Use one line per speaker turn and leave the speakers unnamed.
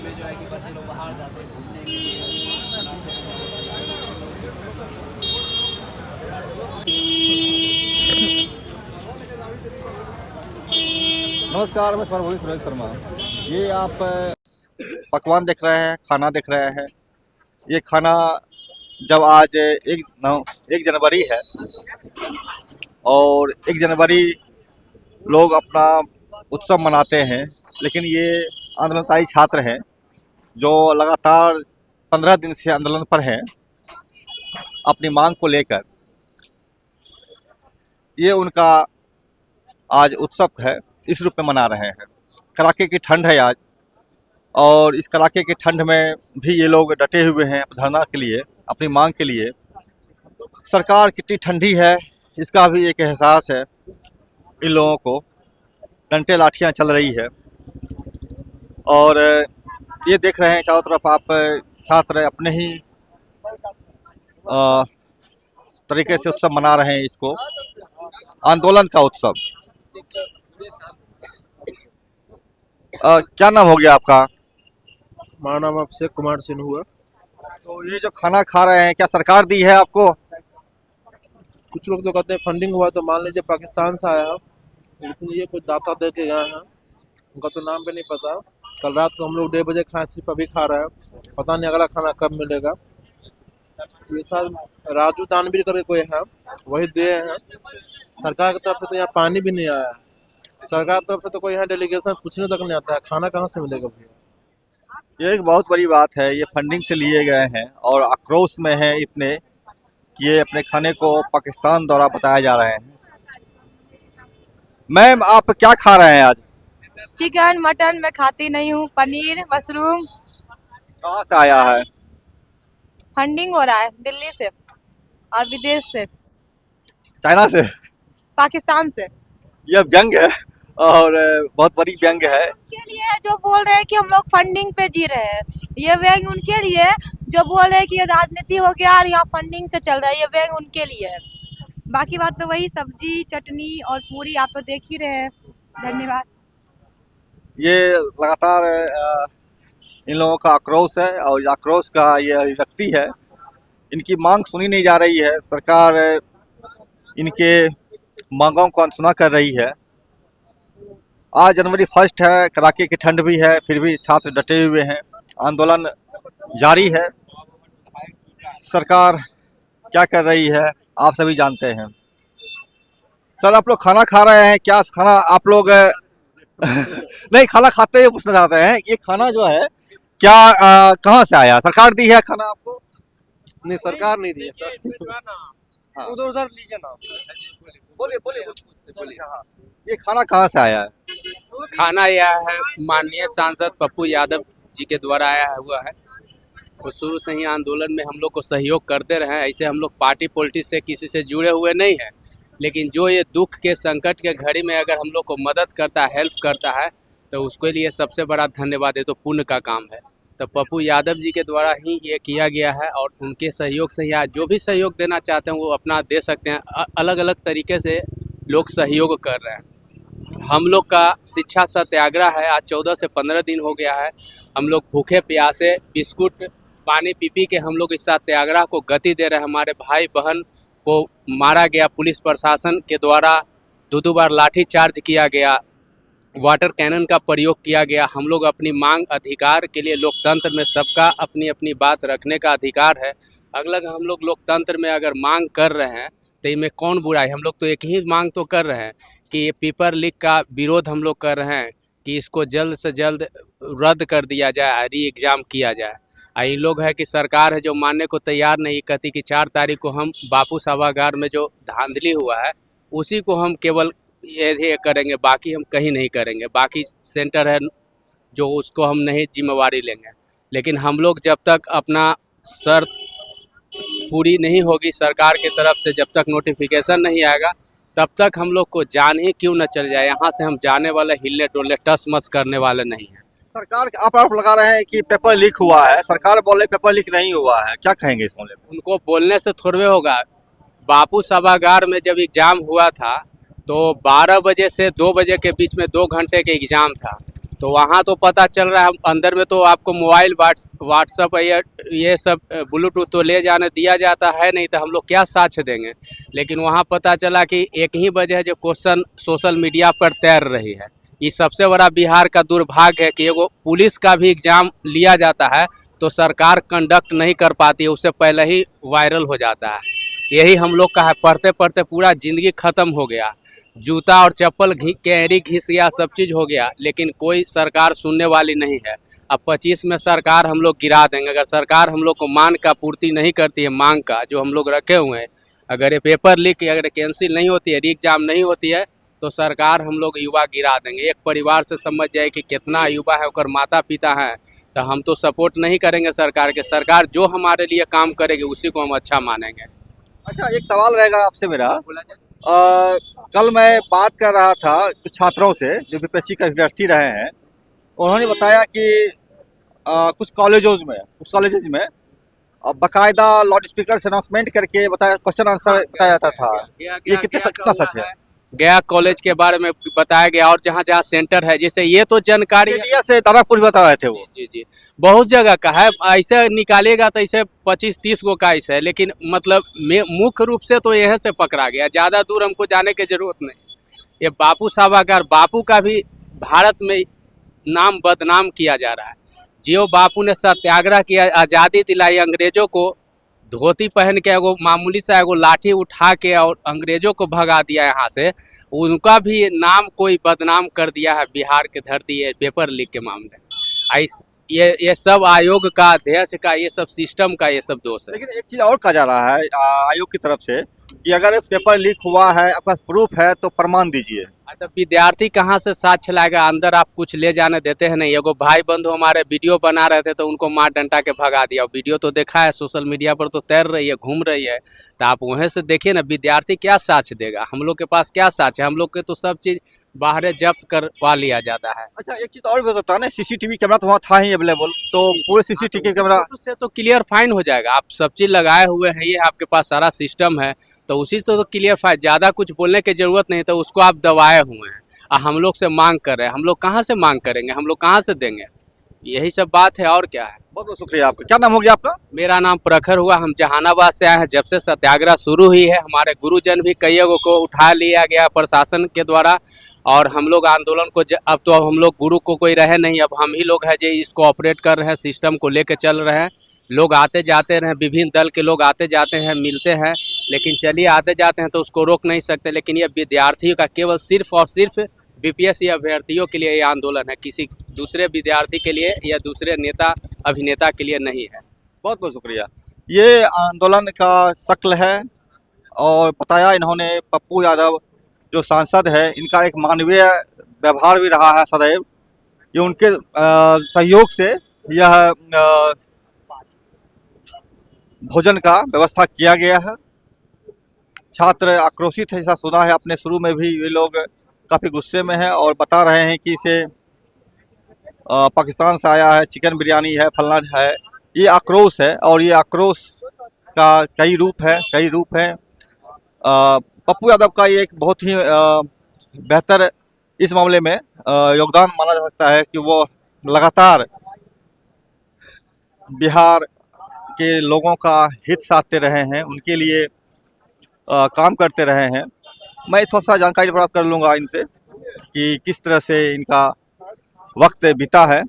में जो है कि बच्चे लोग बाहर जाते हैं घूमने के लिए। नमस्कार, मैं सर्वभूमि सुरेश शर्मा। ये आप पकवान देख रहे हैं, खाना देख रहे हैं। ये खाना जब आज 1 जनवरी है और 1 जनवरी लोग अपना उत्सव मनाते हैं, लेकिन ये आंदोलनकारी छात्र हैं जो लगातार 15 दिन से आंदोलन पर हैं अपनी मांग को लेकर। ये उनका आज उत्सव है, इस रूप में मना रहे हैं। कड़ाके की ठंड है आज, और इस कड़ाके की ठंड में भी ये लोग डटे हुए हैं धरना के लिए, अपनी मांग के लिए। सरकार कितनी ठंडी है इसका भी एक एहसास है इन लोगों को। डंटे लाठियां चल रही है और ये देख रहे हैं चारों तरफ आप छात्र अपने ही तरीके से उत्सव मना रहे हैं, इसको आंदोलन का उत्सव। क्या नाम हो गया आपका?
हमारा नाम अभिषेक कुमार सिंह हुआ।
तो ये जो खाना खा रहे हैं, क्या सरकार दी है आपको?
कुछ लोग तो कहते हैं फंडिंग हुआ, तो मान लीजिए पाकिस्तान से आया है, लेकिन ये कुछ दाता दे के गए हैं, उनका तो नाम भी नहीं पता। कल रात को हम लोग 1:30 बजे खाए, सिर्फ अभी खा रहे हैं, पता नहीं अगला खाना कब मिलेगा। ये शायद राजू दानवीर करके कोई है, वही दिए हैं। सरकार की तरफ से तो यहाँ पानी भी नहीं आया है। सरकार की तरफ से तो कोई यहाँ डेलीगेशन पूछने तक नहीं आता है, खाना कहाँ से मिलेगा भैया?
ये एक बहुत बड़ी बात है। ये फंडिंग से लिए गए हैं और आक्रोश में हैं इतने कि ये अपने खाने को पाकिस्तान द्वारा बताया जा रहे हैं। मैम, आप क्या खा रहे हैं आज?
चिकन मटन मैं खाती नहीं हूँ, पनीर मशरूम।
कहाँ से आया है?
फंडिंग हो रहा है दिल्ली से और विदेश से,
चाइना से?
पाकिस्तान से।
यह व्यंग है और बहुत बड़ी व्यंग है।
उनके लिए है जो बोल रहे हैं कि हम लोग फंडिंग पे जी रहे हैं। ये व्यंग उनके लिए है जो बोल रहे हैं कि ये राजनीति हो गया और यहाँ फंडिंग से चल रहा है। ये व्यंग उनके लिए है। बाकी बात तो वही सब्जी चटनी और पूरी आप तो देख ही रहे हैं। धन्यवाद।
ये लगातार इन लोगों का आक्रोश है और आक्रोश का ये अभिव्यक्ति है। इनकी मांग सुनी नहीं जा रही है। सरकार इनके मांगों को अनसुना कर रही है। आज जनवरी 1 है, कड़ाके की ठंड भी है, फिर भी छात्र डटे हुए हैं, आंदोलन जारी है। सरकार क्या कर रही है आप सभी जानते हैं। सर, आप लोग खाना खा रहे हैं, क्या खाना आप लोग नहीं खाना खाते हुए पूछना चाहते हैं, ये खाना जो है क्या कहाँ से आया? सरकार दी है खाना आपको?
नहीं, सरकार नहीं दी है सर।
हाँ।
उधर लीजिए ना।
बोलिए बोलिए। हाँ, ये खाना कहाँ से आया है?
खाना आया है माननीय सांसद पप्पू यादव जी के द्वारा आया हुआ है। वो शुरू से ही आंदोलन में हम लोग को सहयोग करते रहे हैं। ऐसे हम लोग पार्टी पॉलिटिक्स से किसी से जुड़े हुए नहीं हैं, लेकिन जो ये दुख के संकट के घड़ी में अगर हम लोग को मदद करता है, हेल्प करता है, तो उसके लिए सबसे बड़ा धन्यवाद है। तो पुण्य का काम है। तो पप्पू यादव जी के द्वारा ही ये किया गया है और उनके सहयोग से यहाँ जो भी सहयोग देना चाहते हैं वो अपना दे सकते हैं। अलग अलग तरीके से लोग सहयोग कर रहे हैं। हम लोग का शिक्षा सत्याग्रह है, आज 14 से 15 दिन हो गया है। हम लोग भूखे प्यासे बिस्कुट पानी पी पी के हम लोग इस सत्याग्रह को गति दे रहे हैं। हमारे भाई बहन को मारा गया, पुलिस प्रशासन के द्वारा 2 बार लाठी चार्ज किया गया, वाटर कैनन का प्रयोग किया गया। हम लोग अपनी मांग अधिकार के लिए, लोकतंत्र में सबका अपनी अपनी बात रखने का अधिकार है। अगला हम लोग लोकतंत्र में अगर मांग कर रहे हैं तो इनमें कौन बुराई? हम लोग तो एक ही मांग तो कर रहे हैं कि ये पेपर लीक का विरोध हम लोग कर रहे हैं कि इसको जल्द से जल्द रद्द कर दिया जाए, री एग्ज़ाम किया जाए। इन लोग है कि सरकार है जो मानने को तैयार नहीं, कहती कि 4 तारीख को हम बापू सभागार में जो धांधली हुआ है उसी को हम केवल ये करेंगे, बाकी हम कहीं नहीं करेंगे। बाकी सेंटर है जो उसको हम नहीं जिम्मेवारी लेंगे। लेकिन हम लोग जब तक अपना शर्त पूरी नहीं होगी सरकार की तरफ से, जब तक नोटिफिकेशन नहीं आएगा, तब तक हम लोग को जान ही क्यों न चल जाए। यहाँ से हम जाने वाले हिलने डोलने टस मस करने वाले नहीं हैं।
सरकार आप आरोप लगा रहे हैं कि पेपर लीक हुआ है, सरकार बोले पेपर लीक नहीं हुआ है, क्या कहेंगे इस मामले में?
उनको बोलने से थोड़े होगा। बापू सभागार में जब एग्ज़ाम हुआ था तो 12 बजे से 2 बजे के बीच में 2 घंटे के एग्ज़ाम था। तो वहाँ तो पता चल रहा है, अंदर में तो आपको मोबाइल व्हाट्सअप ये सब ब्लूटूथ तो ले जाने दिया जाता है नहीं, तो हम लोग क्या साक्ष्य देंगे। लेकिन वहाँ पता चला कि एक ही वजह है जो क्वेश्चन सोशल मीडिया पर तैर रही है। ये सबसे बड़ा बिहार का दुर्भाग्य है कि वो पुलिस का भी एग्जाम लिया जाता है तो सरकार कंडक्ट नहीं कर पाती है, उससे पहले ही वायरल हो जाता है। यही हम लोग का है, पढ़ते पढ़ते पूरा ज़िंदगी ख़त्म हो गया, जूता और चप्पल कैरी घिस गया, सब चीज़ हो गया, लेकिन कोई सरकार सुनने वाली नहीं है। अब 25 में सरकार हम लोग गिरा देंगे। अगर सरकार हम लोग को मांग का पूर्ति नहीं करती है, मांग का जो हम लोग रखे हुए हैं, अगर ये पेपर लीक अगर कैंसिल नहीं होती है, री एग्जाम नहीं होती है, तो सरकार हम लोग युवा गिरा देंगे। एक परिवार से समझ जाए कि कितना युवा है, और माता पिता हैं, तो हम तो सपोर्ट नहीं करेंगे सरकार के। सरकार जो हमारे लिए काम करेगी उसी को हम अच्छा मानेंगे।
अच्छा, एक सवाल रहेगा आपसे मेरा। कल मैं बात कर रहा था कुछ छात्रों से जो बीपीएससी का विद्यार्थी रहे हैं। उन्होंने बताया कि कुछ कॉलेजेस में बाकायदा लाउड स्पीकर से अनाउंसमेंट करके बताया, क्वेश्चन आंसर बताया जाता था। ये कितना सच है?
गया कॉलेज के बारे में बताया गया, और जहाँ जहाँ सेंटर है, जैसे ये तो जानकारी
मीडिया से दानापुर बता रहे थे वो।
जी, बहुत जगह का है। ऐसे निकालेगा तो ऐसे 25-30 गो का ऐसे है, लेकिन मतलब मुख्य रूप से तो यहीं से पकड़ा गया, ज़्यादा दूर हमको जाने की जरूरत नहीं। ये बापू साहब, अगर बापू का भी भारत में नाम बदनाम किया जा रहा है। जो बापू ने सत्याग्रह किया, आज़ादी दिलाई, अंग्रेजों को धोती पहन के एगो मामूली सा एगो लाठी उठा के और अंग्रेजों को भगा दिया यहाँ से, उनका भी नाम कोई बदनाम कर दिया है बिहार के धरती है पेपर लीक के मामले। ये सब आयोग का, अध्यक्ष का, ये सब सिस्टम का ये सब दोष है।
लेकिन एक चीज़ और कहा जा रहा है आयोग की तरफ से कि अगर पेपर लीक हुआ है, आपके पास प्रूफ है तो प्रमाण दीजिए।
तो विद्यार्थी कहाँ से साक्ष्य लाएगा? अंदर आप कुछ ले जाने देते हैं नहीं। एगो भाई बंधु हमारे वीडियो बना रहे थे तो उनको मार डंटा के भगा दिया। वीडियो तो देखा है, सोशल मीडिया पर तो तैर रही है, घूम रही है, तो आप वहीं से देखिए ना। विद्यार्थी क्या साक्ष्य देगा? हम लोग के पास क्या साक्ष्य है? हम लोग के तो सब चीज़ बाहर जब्त करवा लिया जाता है।
अच्छा, एक चीज़ और भी हो सकता है ना, सीसीटीवी कैमरा तो वहाँ था ही अवेलेबल, तो पूरे सीसीटीवी कैमरा
से तो क्लियर फाइन हो जाएगा। आप सब चीज़ लगाए हुए हैं, ये आपके पास सारा सिस्टम है, तो उसी से तो क्लियर फाइन। ज़्यादा कुछ बोलने की ज़रूरत नहीं, तो उसको आप दबाए हुए हैं। हम लोग से मांग कर रहे हैं, हम लोग कहाँ से मांग करेंगे? हम लोग कहाँ से देंगे? यही सब बात है, और क्या है।
बहुत बहुत शुक्रिया आपका। क्या नाम हो गया आपका?
मेरा नाम प्रखर हुआ। हम जहानाबाद से आए हैं। जब से सत्याग्रह शुरू हुई है, हमारे गुरुजन भी कई को उठा लिया गया प्रशासन के द्वारा, और हम लोग आंदोलन को अब तो हम लोग गुरु को कोई रहे नहीं, अब हम ही लोग हैं जो इसको ऑपरेट कर रहे हैं, सिस्टम को लेके चल रहे हैं। लोग आते जाते रहे, विभिन्न दल के लोग आते जाते हैं, मिलते हैं, लेकिन चलिए आते जाते हैं तो उसको रोक नहीं सकते। लेकिन ये विद्यार्थियों का केवल सिर्फ और सिर्फ बीपीएससी अभ्यर्थियों के लिए ये आंदोलन है, किसी दूसरे विद्यार्थी के लिए या दूसरे नेता अभिनेता के लिए नहीं है।
बहुत बहुत शुक्रिया। ये आंदोलन का शक्ल है, और बताया इन्होंने पप्पू यादव जो सांसद है, इनका एक मानवीय व्यवहार भी रहा है सदैव। ये उनके सहयोग से यह भोजन का व्यवस्था किया गया है। छात्र आक्रोशित है, ऐसा सुना है। अपने शुरू में भी ये लोग काफ़ी गुस्से में हैं और बता रहे हैं कि इसे पाकिस्तान से आया है, चिकन बिरयानी है, फलना है। ये आक्रोश है, और ये आक्रोश का कई रूप हैं। पप्पू यादव का ये एक बहुत ही बेहतर इस मामले में योगदान माना जा सकता है कि वो लगातार बिहार के लोगों का हित साधते रहे हैं, उनके लिए काम करते रहे हैं। मैं थोड़ा सा जानकारी प्राप्त कर लूँगा इनसे कि किस तरह से इनका वक्त बीता है।